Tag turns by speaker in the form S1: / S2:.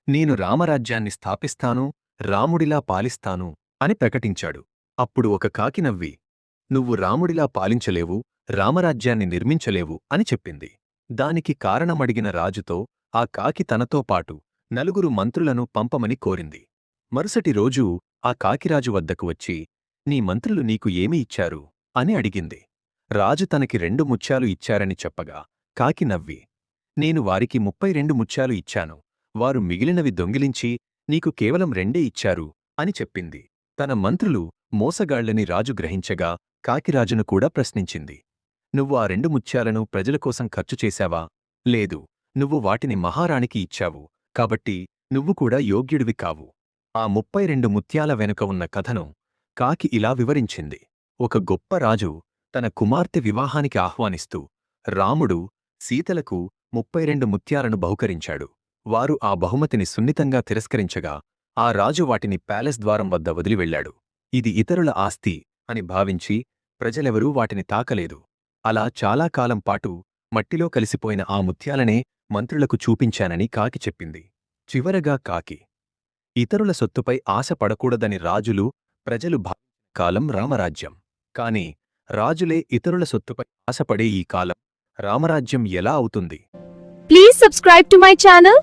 S1: నేను రామరాజ్యాన్ని స్థాపిస్తాను, రాముడిలా పాలిస్తాను అని ప్రకటించాడు. అప్పుడు ఒక కాకి నవ్వి, నువ్వు రాముడిలా పాలించలేవు, రామరాజ్యాన్ని నిర్మించలేవు అని చెప్పింది. దానికి కారణమడిగిన రాజుతో ఆ కాకి తనతో పాటు నలుగురు మంత్రులను పంపమని కోరింది. మరుసటి రోజు ఆ కాకిరాజు వద్దకు వచ్చి, నీ మంత్రులు నీకు ఏమి ఇచ్చారు అని అడిగింది. రాజు తనకి 2 ముత్యాలు ఇచ్చారని చెప్పగా కాకి నవ్వి, నేను వారికి 32 ముత్యాలు ఇచ్చాను, వారు మిగిలినవి దొంగిలించి నీకు కేవలం 2 ఇచ్చారు అని చెప్పింది. తన మంత్రులు మోసగాళ్లని రాజు గ్రహించగా కాకిరాజును కూడా ప్రశ్నించింది. నువ్వు ఆ 2 ముత్యాలను ప్రజల కోసం ఖర్చు చేశావా? లేదు, నువ్వు వాటిని మహారాణికి ఇచ్చావు, కాబట్టి నువ్వు కూడా యోగ్యుడివి కావు. ఆ 32 ముత్యాల వెనుక ఉన్న కథను కాకి ఇలా వివరించింది. ఒక గొప్ప రాజు తన కుమార్తె వివాహానికి ఆహ్వానిస్తూ రాముడు, సీతలకు 32 ముత్యాలను బహుకరించాడు. వారు ఆ బహుమతిని సున్నితంగా తిరస్కరించగా ఆ రాజు వాటిని ప్యాలెస్ ద్వారం వద్ద వదిలివెళ్లాడు. ఇది ఇతరుల ఆస్తి అని భావించి ప్రజలెవరూ వాటిని తాకలేదు. అలా చాలా కాలం పాటు మట్టిలో కలిసిపోయిన ఆ ముత్యాలనే మంత్రులకు చూపించానని కాకి చెప్పింది. చివరగా కాకి, ఇతరుల సొత్తుపై ఆశ పడకూడదని రాజులు, ప్రజలు భావించిన కాలం రామరాజ్యం. కాని రాజులే ఇతరుల సొత్తుపై ఆశపడే ఈ కాలం రామరాజ్యం ఎలా అవుతుంది?
S2: Please subscribe to my channel.